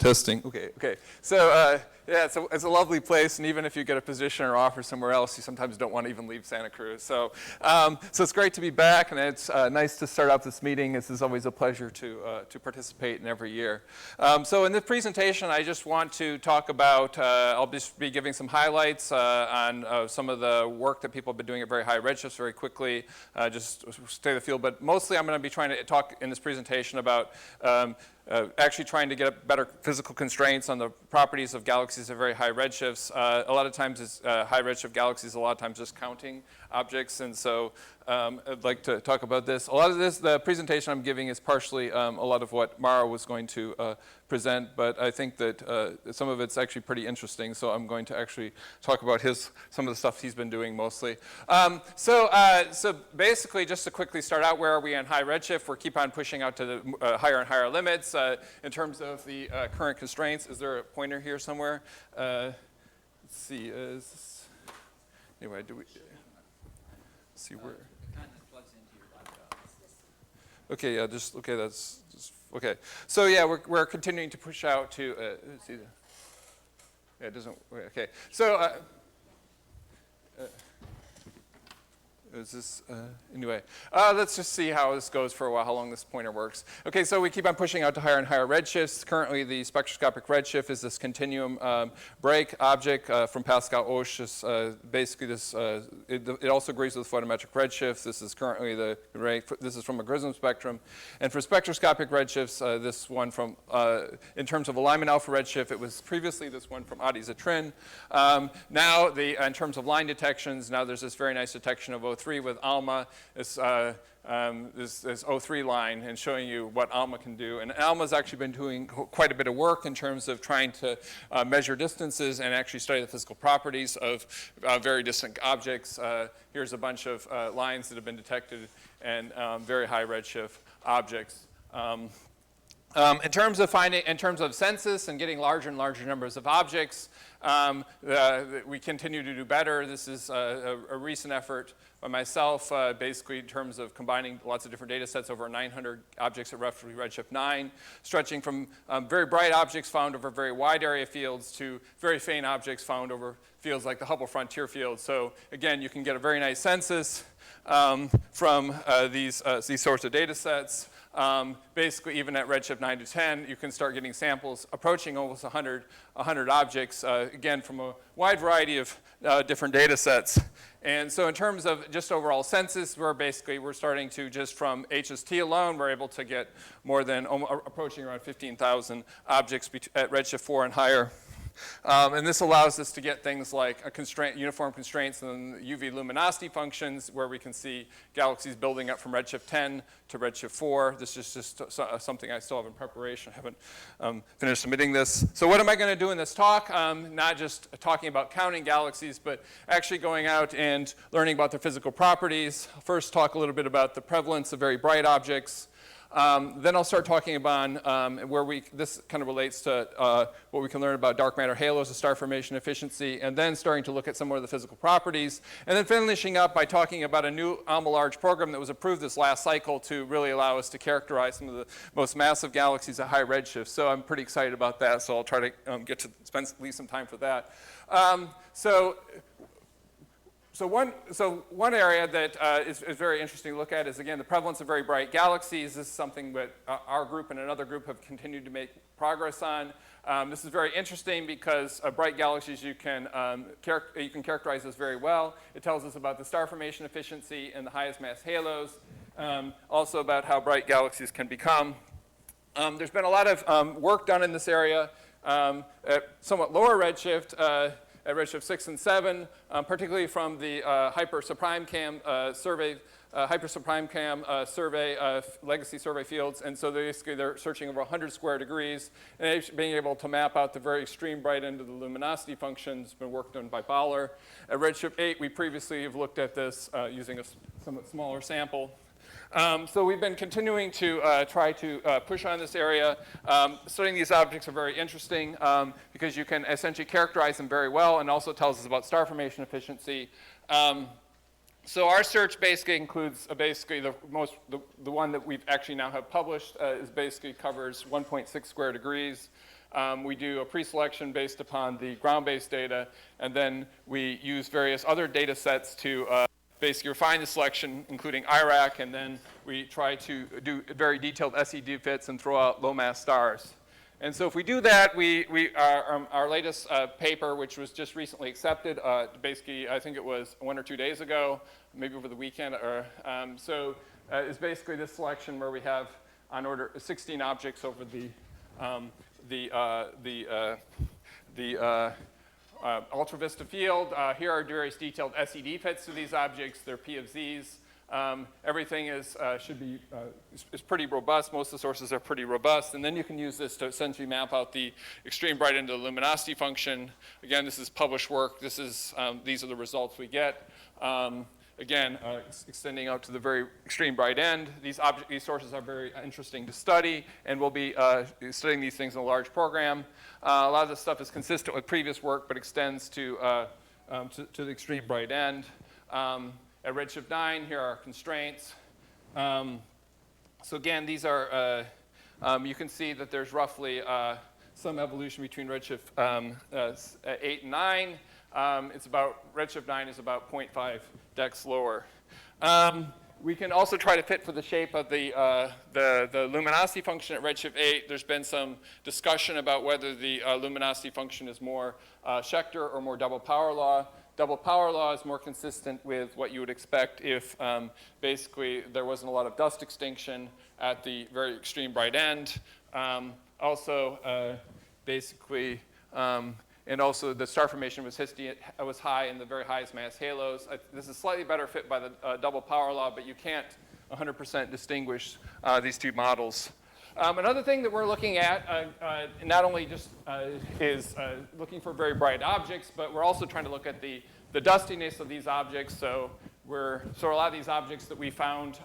Testing. Okay. So yeah, it's a lovely place, and even if you get a position or offer somewhere else, you sometimes don't want to even leave Santa Cruz. So it's great to be back, and it's nice to start out this meeting. This is always a pleasure to participate in every year. So in this presentation, I just want to talk about. I'll just be giving some highlights on some of the work that people have been doing at very high redshifts very quickly. Just stay the field, but mostly I'm going to be trying to talk in this presentation about. Actually trying to get better physical constraints on the properties of galaxies at very high redshifts. A lot of times it's high redshift galaxies, a lot of times just counting objects, and so I'd like to talk about this. A lot of this, the presentation I'm giving is partially a lot of what Mara was going to present, but I think that some of it's actually pretty interesting, so I'm going to actually talk about some of the stuff he's been doing mostly. So basically, just to quickly start out, where are we on high redshift? We keep on pushing out to the higher and higher limits in terms of the current constraints. Is there a pointer here somewhere? Let's see. Anyway, do we see where? It kind of plugs into your laptop. Okay, yeah, that's just, okay. So yeah, we're continuing to push out to, let's see. Yeah, it doesn't, okay. So, is this, anyway, let's just see how this goes for a while, how long this pointer works. Okay, so we keep on pushing out to higher and higher redshifts. Currently, the spectroscopic redshift is this continuum break object from Pascal-Oesch. Basically, this it also agrees with photometric redshift. This is currently the rate. This is from a Grism spectrum. And for spectroscopic redshifts, this one from, in terms of alignment alpha redshift, it was previously this one from Adi-Zatrin. Now, in terms of line detections, now there's this very nice detection of O3 with ALMA, this O3 line, and showing you what ALMA can do. And ALMA's actually been doing quite a bit of work in terms of trying to measure distances and actually study the physical properties of very distant objects. Here's a bunch of lines that have been detected and very high redshift objects. In terms of census and getting larger and larger numbers of objects, we continue to do better. This is a recent effort by myself, basically in terms of combining lots of different data sets, over 900 objects at roughly redshift 9, stretching from very bright objects found over very wide area fields to very faint objects found over fields like the Hubble Frontier Field. So again, you can get a very nice census from these sorts of data sets. Basically, even at redshift 9 to 10, you can start getting samples approaching almost 100 objects, again, from a wide variety of different data sets. And so in terms of just overall census, we're starting to, just from HST alone, we're able to get more than approaching around 15,000 objects at redshift 4 and higher. And this allows us to get things like uniform constraints and UV luminosity functions, where we can see galaxies building up from redshift 10 to redshift 4. This is just something I still have in preparation. I haven't finished submitting this. So what am I going to do in this talk? Not just talking about counting galaxies, but actually going out and learning about their physical properties. I'll first talk a little bit about the prevalence of very bright objects. Then I'll start talking about this kind of relates to what we can learn about dark matter halos of star formation efficiency, and then starting to look at some more of the physical properties, and then finishing up by talking about a new ALMA large program that was approved this last cycle to really allow us to characterize some of the most massive galaxies at high redshift. So I'm pretty excited about that, so I'll try to get to spend at least some time for that. So one area that is very interesting to look at is, again, the prevalence of very bright galaxies. This is something that our group and another group have continued to make progress on. This is very interesting because bright galaxies you can characterize as very well. It tells us about the star formation efficiency in the highest mass halos, also about how bright galaxies can become. There's been a lot of work done in this area at somewhat lower redshift, at redshift 6 and 7, particularly from the HiPACC survey, legacy survey fields. And so basically they're searching over 100 square degrees and being able to map out the very extreme bright end of the luminosity function. It's been worked on by Bowler. At redshift 8, we previously have looked at this using a somewhat smaller sample. So we've been continuing to try to push on this area. Studying these objects are very interesting because you can essentially characterize them very well, and also tells us about star formation efficiency. So our search basically includes the one that we've actually now have published is basically covers 1.6 square degrees. We do a pre-selection based upon the ground-based data, and then we use various other data sets to basically refine the selection, including IRAC, and then we try to do very detailed SED fits and throw out low-mass stars. And so if we do that, our latest paper, which was just recently accepted, basically I think it was 1 or 2 days ago, maybe over the weekend, or, is basically this selection where we have on order 16 objects over the ultravista field. Here are various detailed SED fits to these objects. They're P of Z's. Everything is pretty robust. Most of the sources are pretty robust. And then you can use this to essentially map out the extreme bright end of the luminosity function. Again, this is published work. These are the results we get. Again, extending out to the very extreme bright end. These sources are very interesting to study, and we'll be studying these things in a large program. A lot of this stuff is consistent with previous work, but extends to the extreme bright end. At redshift 9, here are our constraints. So again, these are, you can see that there's roughly some evolution between redshift 8 and 9. Redshift 9 is about 0.5 dex lower. We can also try to fit for the shape of the luminosity function at redshift 8. There's been some discussion about whether the luminosity function is more Schechter or more double power law. Double power law is more consistent with what you would expect if basically there wasn't a lot of dust extinction at the very extreme bright end. And also the star formation was high in the very highest mass halos. This is slightly better fit by the double power law, but you can't 100% distinguish these two models. Another thing that we're looking at, not only just is looking for very bright objects, but we're also trying to look at the dustiness of these objects. So a lot of these objects that we found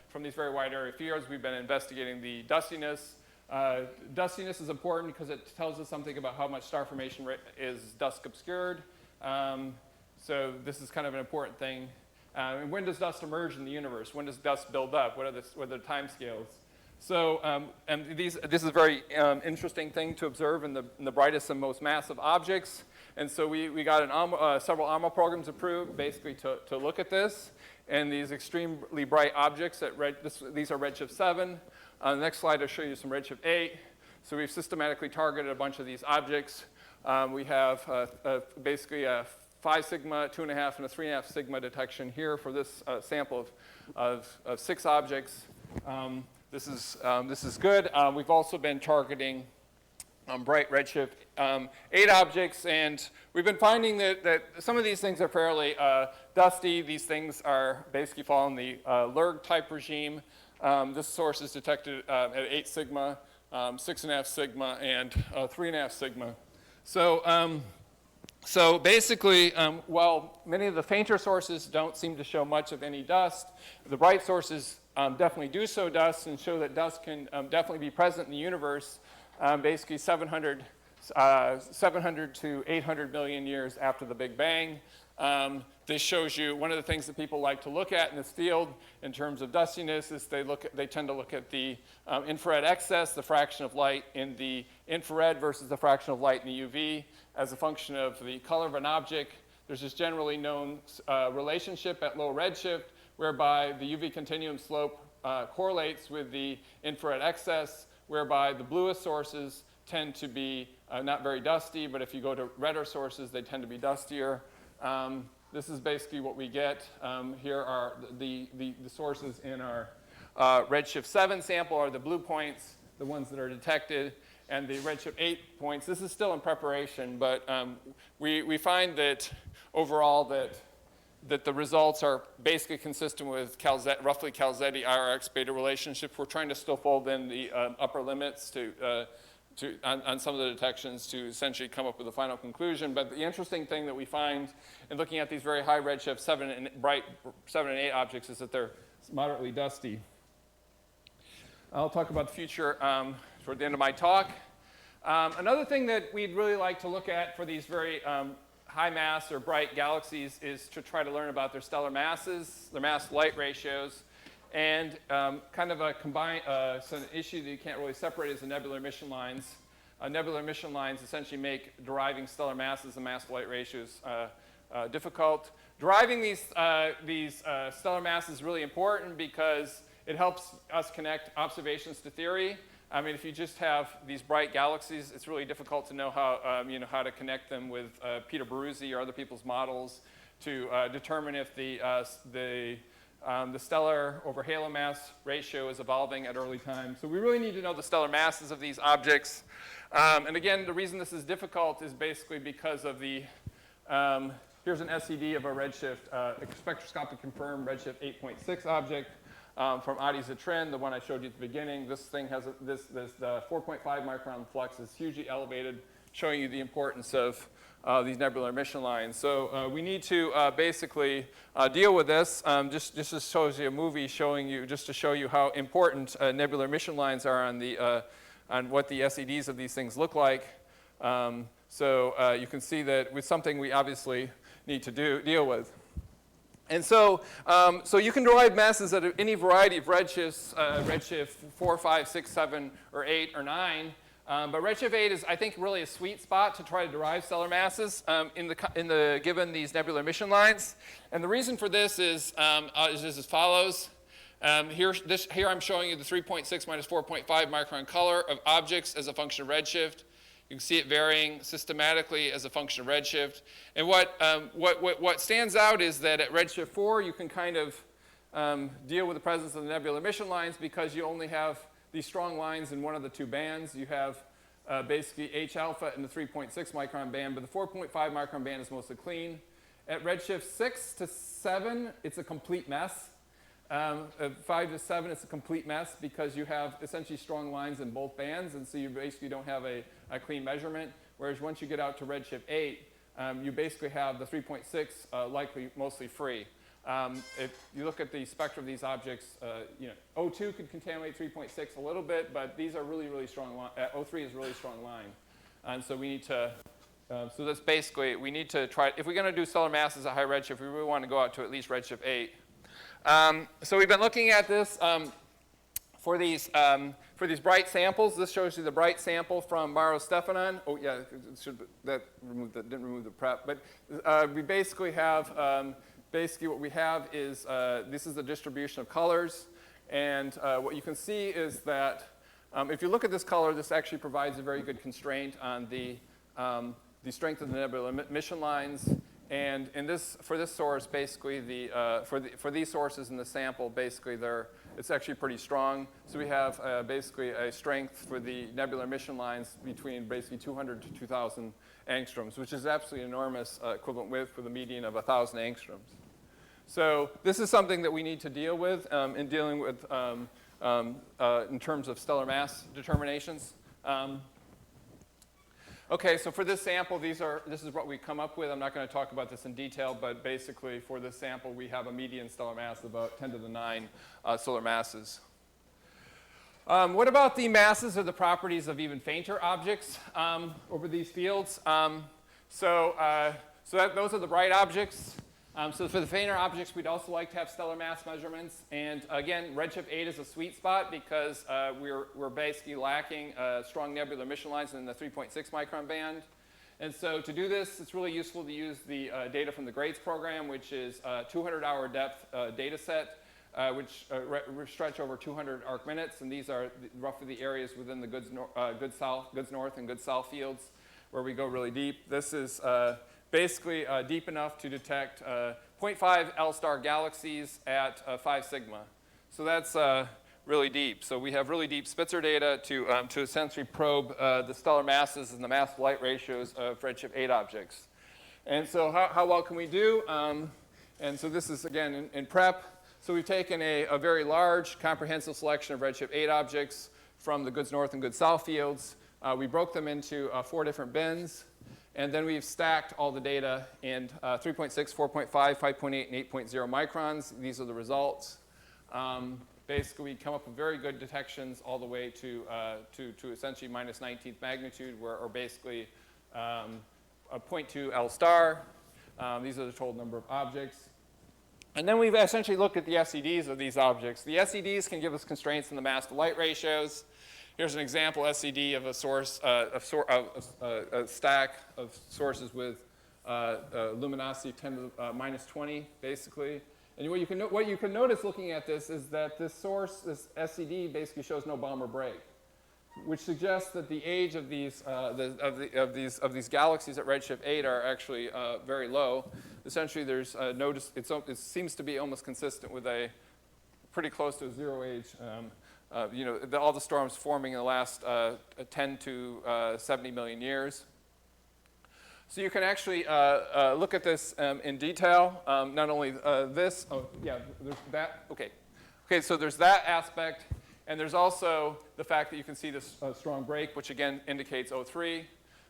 from these very wide area fields, we've been investigating the dustiness. Dustiness is important because it tells us something about how much star formation is dusk obscured. So this is kind of an important thing. And when does dust emerge in the universe? When does dust build up? What are the time scales? So this is a very interesting thing to observe in the brightest and most massive objects. And so we got several ARMA programs approved basically to look at this. And these extremely bright objects, these are redshift 7. On the next slide, I'll show you some redshift 8. So we've systematically targeted a bunch of these objects. We have basically a 5 sigma, 2.5, and a 3.5 sigma detection here for this sample of 6 objects. This is good. We've also been targeting bright redshift 8 objects, and we've been finding that some of these things are fairly dusty. These things are basically fall in the LERG type regime. This source is detected at 8 sigma, 6.5 sigma, and 3.5 sigma. So basically, while many of the fainter sources don't seem to show much of any dust, the bright sources definitely do show dust and show that dust can definitely be present in the universe basically 700 to 800 million years after the Big Bang. This shows you one of the things that people like to look at in this field in terms of dustiness is they tend to look at the infrared excess, the fraction of light in the infrared versus the fraction of light in the UV as a function of the color of an object. There's this generally known relationship at low redshift whereby the UV continuum slope correlates with the infrared excess, whereby the bluest sources tend to be not very dusty, but if you go to redder sources, they tend to be dustier. This is basically what we get. Here are the sources in our redshift 7 sample are the blue points, the ones that are detected, and the redshift 8 points. This is still in preparation, but we find that overall that the results are basically consistent with roughly Calzetti IRX beta relationship. We're trying to still fold in the upper limits on some of the detections to essentially come up with a final conclusion. But the interesting thing that we find in looking at these very high redshift 7 and 8 objects is that they're moderately dusty. I'll talk about the future toward the end of my talk. Another thing that we'd really like to look at for these very high mass or bright galaxies is to try to learn about their stellar masses, their mass-light ratios, and kind of a combined, so an issue that you can't really separate is the nebular emission lines. nebular emission lines essentially make deriving stellar masses and mass-to-light ratios difficult. Deriving these stellar masses is really important because it helps us connect observations to theory. I mean, if you just have these bright galaxies, it's really difficult to know how, how to connect them with Peter Baruzzi or other people's models to determine if the stellar over halo mass ratio is evolving at early time. So we really need to know the stellar masses of these objects. And again, the reason this is difficult is basically because of the, here's an SED of a redshift, spectroscopic confirmed redshift 8.6 object. From Adi Zatrin, the one I showed you at the beginning. This thing has the 4.5 micron flux is hugely elevated, showing you the importance of these nebular emission lines. So we need to basically deal with this. Just shows you a movie showing you, just to show you how important nebular emission lines are on what the SEDs of these things look like. So you can see that with something we obviously need to deal with. And so, so you can derive masses at any variety of redshifts, redshift 4, 5, 6, 7, or 8, or 9. But redshift 8 is, I think, really a sweet spot to try to derive stellar masses given these nebular emission lines. And the reason for this is as follows. Here I'm showing you the 3.6 minus 4.5 micron color of objects as a function of redshift. You can see it varying systematically as a function of redshift. And what stands out is that at redshift 4, you can kind of deal with the presence of the nebular emission lines because you only have these strong lines in one of the two bands. You have basically H alpha in the 3.6 micron band, but the 4.5 micron band is mostly clean. At redshift 6 to 7, it's a complete mess. 5 to 7, it's a complete mess because you have essentially strong lines in both bands, and so you basically don't have a clean measurement. Whereas once you get out to redshift 8, you basically have the 3.6 likely mostly free. If you look at the spectra of these objects, O2 could contaminate 3.6 a little bit, but these are really, really strong. O3 is a really strong line, and so we need to. So that's basically we need to try. If we're going to do stellar masses at high redshift, we really want to go out to at least redshift 8. So we've been looking at this for these bright samples. This shows you the bright sample from Maro Stefanon. Oh yeah, didn't remove the prep. But we basically have what we have is this is the distribution of colors, and what you can see is that if you look at this color, this actually provides a very good constraint on the strength of the nebular emission lines. And for this source, basically for these sources in the sample, basically it's actually pretty strong. So we have basically a strength for the nebular emission lines between basically 200 to 2,000 angstroms, which is absolutely enormous equivalent width with a median of 1,000 angstroms. So this is something that we need to deal with in dealing with in terms of stellar mass determinations. Okay, so for this sample, this is what we come up with. I'm not going to talk about this in detail, but basically for this sample, we have a median stellar mass of about 10 to the 9 solar masses. What about the masses or the properties of even fainter objects over these fields? Those are the bright objects. So for the fainter objects, we'd also like to have stellar mass measurements. And again, redshift 8 is a sweet spot because we're basically lacking strong nebular emission lines in the 3.6 micron band. And so to do this, it's really useful to use the data from the GRADES program, which is a 200-hour depth data set, which stretch over 200 arc minutes. And these are roughly the areas within the Goods North and Goods South fields where we go really deep. This is basically deep enough to detect 0.5 L-star galaxies at 5 sigma. So that's really deep. So we have really deep Spitzer data to essentially probe the stellar masses and the mass-to-light ratios of redshift 8 objects. And so how well can we do? And so this is, again, in prep. So we've taken a very large, comprehensive selection of redshift 8 objects from the Goods North and Goods South fields. We broke them into 4 different bins. And then we've stacked all the data in 3.6, 4.5, 5.8, and 8.0 microns. These are the results. Basically, we come up with very good detections all the way to essentially minus 19th magnitude, or basically a 0.2 L star. These are the total number of objects. And then we've essentially looked at the SEDs of these objects. The SEDs can give us constraints in the mass-to-light ratios. Here's an example SED of a source, a stack of sources with luminosity 10 to the minus 20, basically. And what you can notice looking at this is that this source, this SED, basically shows no Balmer break, which suggests that the age of these galaxies at redshift 8 are actually very low. Essentially, there's it seems to be almost consistent with a pretty close to a zero age. All the storms forming in the last 10 to 70 million years. So you can actually look at this in detail. Not only this, there's that. Okay, so there's that aspect, and there's also the fact that you can see this strong break, which again indicates O3.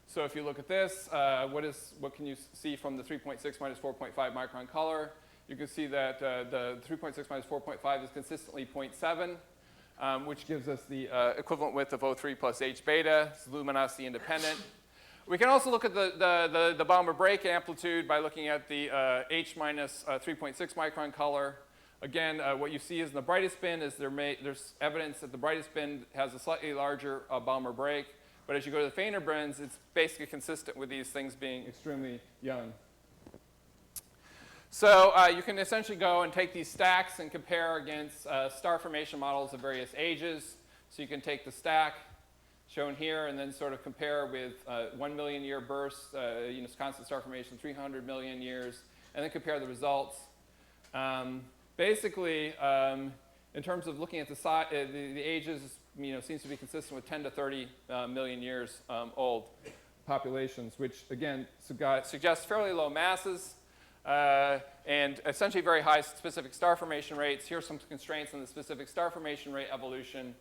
So if you look at this, what can you see from the 3.6 minus 4.5 micron color? You can see that the 3.6 minus 4.5 is consistently 0.7. Which gives us the equivalent width of O3 plus H beta. It's luminosity independent. We can also look at the Balmer break amplitude by looking at the H minus 3.6 micron color. Again, what you see is in the brightest bin is there's evidence that the brightest bin has a slightly larger Balmer break. But as you go to the fainter bins, it's basically consistent with these things being extremely young. So you can essentially go and take these stacks and compare against star formation models of various ages. So you can take the stack shown here and then sort of compare with 1 million year bursts, constant star formation, 300 million years, and then compare the results. Basically, in terms of looking at the ages, seems to be consistent with 10 to 30 million years old populations, which again suggests fairly low masses. And essentially very high specific star formation rates. Here are some constraints on the specific star formation rate evolution.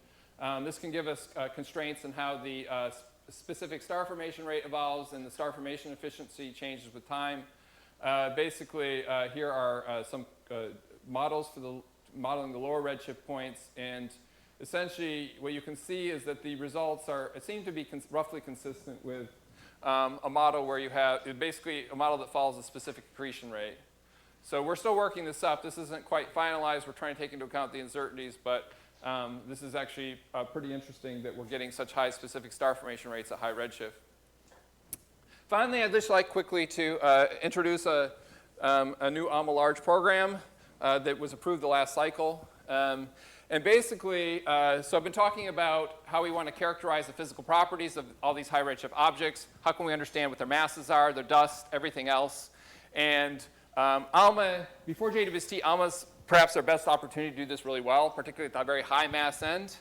This can give us constraints on how the specific star formation rate evolves and the star formation efficiency changes with time. Basically, here are some models for modeling the lower redshift points. And essentially, what you can see is that the results seem to be roughly consistent with a model where you have basically a model that follows a specific accretion rate. So we're still working this up. This isn't quite finalized. We're trying to take into account the uncertainties, but this is actually pretty interesting that we're getting such high specific star formation rates at high redshift. Finally, I'd just like quickly to introduce a new ALMA large program that was approved the last cycle. And basically, so I've been talking about how we want to characterize the physical properties of all these high redshift objects. How can we understand what their masses are, their dust, everything else? And ALMA, before JWST, ALMA's perhaps our best opportunity to do this really well, particularly at the very high mass end.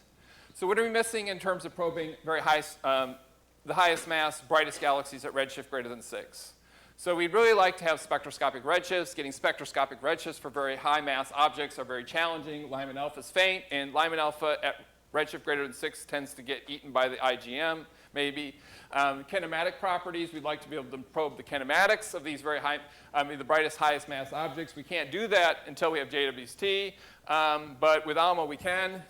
So what are we missing in terms of probing very high, the highest mass, brightest galaxies at redshift greater than 6? So we'd really like to have spectroscopic redshifts. Getting spectroscopic redshifts for very high mass objects are very challenging. Lyman alpha is faint, and Lyman alpha at redshift greater than 6 tends to get eaten by the IGM, maybe. Kinematic properties, we'd like to be able to probe the kinematics of these very high, the brightest, highest mass objects. We can't do that until we have JWST, but with ALMA we can.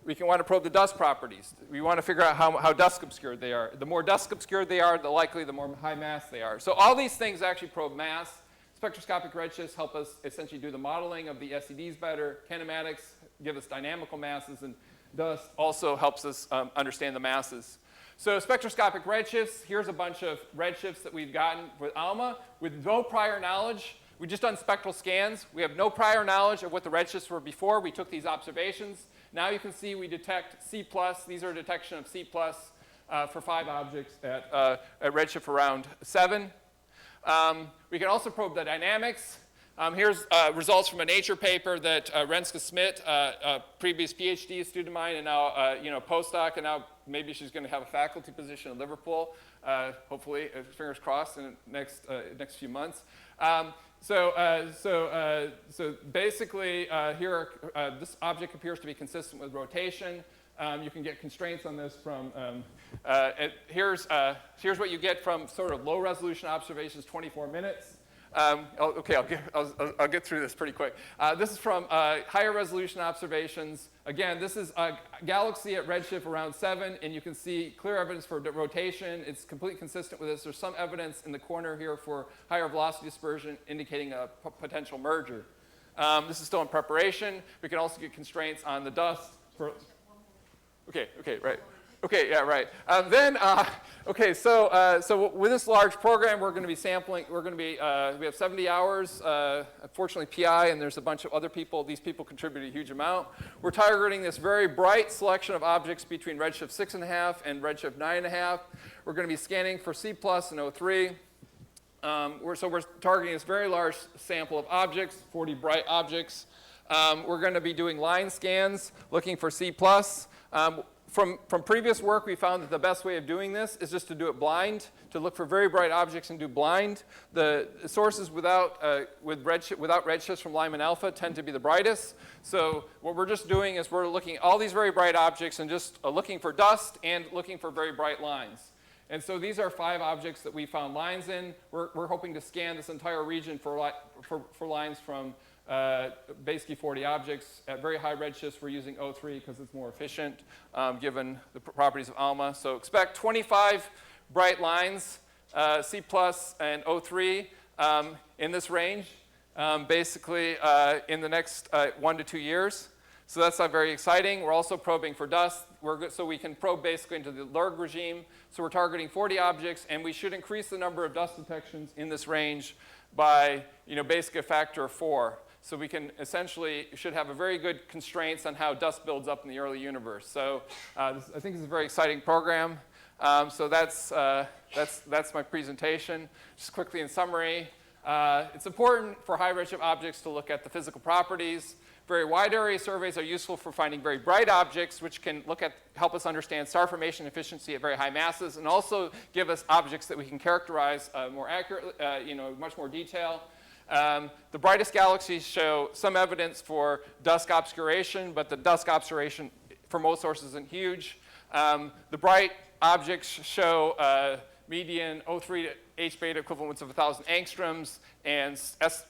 We can want to probe the dust properties. We want to figure out how dusk obscured they are. The more dusk obscured they are, the likely the more high mass they are. So all these things actually probe mass. Spectroscopic redshifts help us essentially do the modeling of the SEDs better. Kinematics give us dynamical masses, and dust also helps us understand the masses. So spectroscopic redshifts, here's a bunch of redshifts that we've gotten with ALMA with no prior knowledge. We've just done spectral scans. We have no prior knowledge of what the redshifts were before we took these observations. Now you can see we detect C+. These are a detection of C+ for 5 objects at redshift around 7. We can also probe the dynamics. Here's results from a Nature paper that Renska Smit, a previous PhD student of mine and now postdoc, and now maybe she's going to have a faculty position in Liverpool, hopefully, fingers crossed, in the next few months. So basically, here this object appears to be consistent with rotation. You can get constraints on this from, here's what you get from sort of low resolution observations, 24 minutes. Okay, I'll get through this pretty quick. This is from higher resolution observations. Again, this is a galaxy at redshift around 7, and you can see clear evidence for rotation. It's completely consistent with this. There's some evidence in the corner here for higher velocity dispersion indicating a potential merger. This is still in preparation. We can also get constraints on the dust. Okay, right. Okay, yeah, right. So with this large program, we're going to be sampling. We have 70 hours. Unfortunately, PI, and there's a bunch of other people. These people contribute a huge amount. We're targeting this very bright selection of objects between redshift 6.5 and redshift 9.5. We're going to be scanning for C+ and O3. So we're targeting this very large sample of objects, 40 bright objects. We're going to be doing line scans, looking for C+. From previous work, we found that the best way of doing this is just to do it blind, to look for very bright objects and do blind. The sources without redshifts from Lyman alpha tend to be the brightest. So what we're just doing is we're looking at all these very bright objects and just looking for dust and looking for very bright lines. And so these are 5 objects that we found lines in. We're hoping to scan this entire region for lines from basically 40 objects. At very high redshifts, we're using O3 because it's more efficient given the properties of ALMA. So expect 25 bright lines, C+ and O3 in this range, basically in the next 1 to 2 years. So that's not very exciting. We're also probing for dust. So we can probe basically into the LERG regime. So we're targeting 40 objects, and we should increase the number of dust detections in this range by basically a factor of 4. So we can essentially should have a very good constraints on how dust builds up in the early universe. So I think this is a very exciting program. So that's my presentation. Just quickly in summary, it's important for high redshift objects to look at the physical properties. Very wide area surveys are useful for finding very bright objects, which can help us understand star formation efficiency at very high masses, and also give us objects that we can characterize more accurately, much more detail. The brightest galaxies show some evidence for dusk obscuration, but the dusk obscuration for most sources isn't huge. The bright objects show median O3 to H beta equivalents of 1,000 angstroms and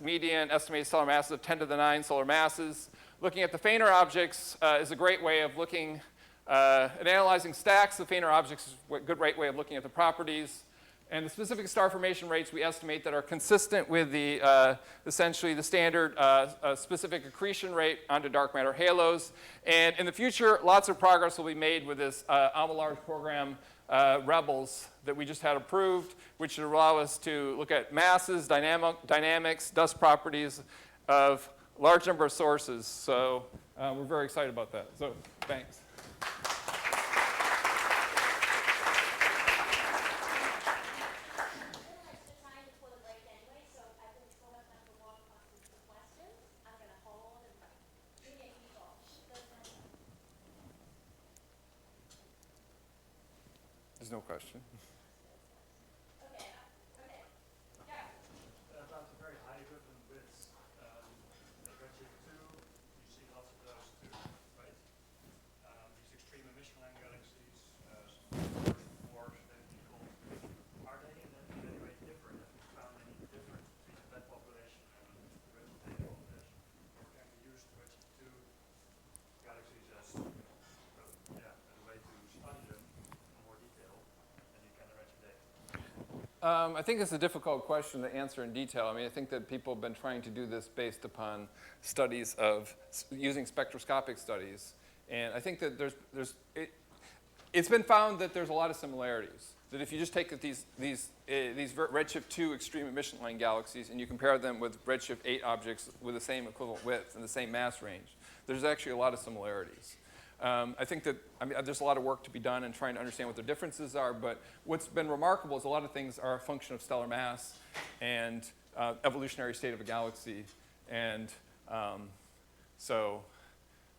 median estimated stellar masses of 10 to the 9 solar masses. Looking at the fainter objects is a great way of looking at analyzing stacks. The fainter objects is a good way of looking at the properties. And the specific star formation rates we estimate that are consistent with the essentially the standard specific accretion rate onto dark matter halos. And in the future, lots of progress will be made with this ALMA large program Rebels that we just had approved, which should allow us to look at masses, dynamics, dust properties of a large number of sources. So we're very excited about that. So thanks. There's no question. Okay. Yeah. About the very high equivalent widths, at redshift 2, you see lots of those too, right? These extreme emission line galaxies, some wars, they can be called. Are they in any way different? Have you found any difference between that population and the redshift 8 population? Or can we use the redshift 2 galaxies as a way to study them? I think it's a difficult question to answer in detail. I mean, I think that people have been trying to do this based upon studies of using spectroscopic studies. And I think that it's been found that there's a lot of similarities. That if you just take these redshift 2 extreme emission line galaxies and you compare them with redshift 8 objects with the same equivalent width and the same mass range, there's actually a lot of similarities. I think that there's a lot of work to be done in trying to understand what the differences are, but what's been remarkable is a lot of things are a function of stellar mass and evolutionary state of a galaxy. And so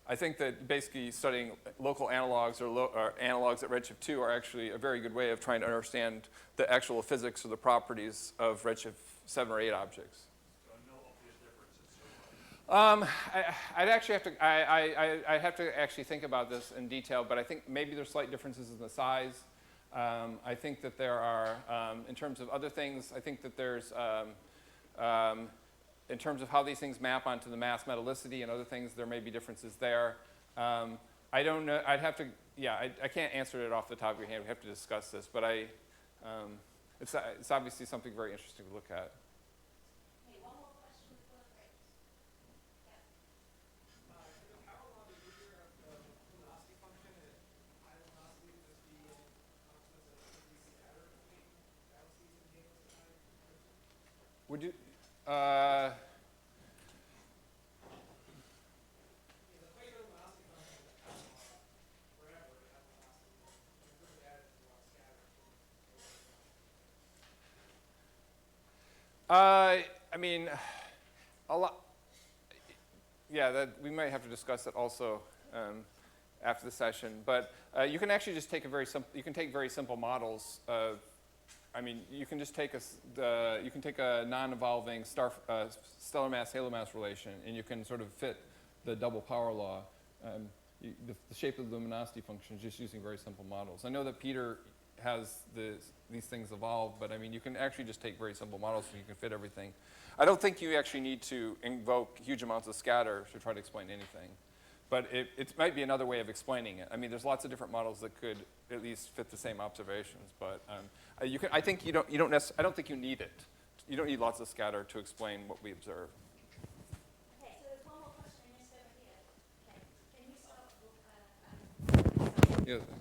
I think that basically studying local analogs or analogs at redshift 2 are actually a very good way of trying to understand the actual physics or the properties of redshift 7 or 8 objects. I'd actually have to. I have to actually think about this in detail, but I think maybe there's slight differences in the size. I think that there are, in terms of other things, I think that there's, in terms of how these things map onto the mass metallicity and other things, there may be differences there. I don't know. I'd have to. Yeah, I can't answer it off the top of your hand. We have to discuss this, but it's obviously something very interesting to look at. Would you, I mean, a lot. Yeah, that we might have to discuss it also after the session. But you can actually just take a very simple. You can take very simple models of. I mean, you can just take you can take a non-evolving stellar mass halo mass relation, and you can sort of fit the double power law. The shape of the luminosity function is just using very simple models. I know that Peter has these things evolved, but I mean, you can actually just take very simple models and you can fit everything. I don't think you actually need to invoke huge amounts of scatter to try to explain anything. But it might be another way of explaining it. I mean, there's lots of different models that could at least fit the same observations. But I think I don't think you need it. You don't need lots of scatter to explain what we observe. Okay, so there's one more question I missed over here. Okay, can you start? Yeah.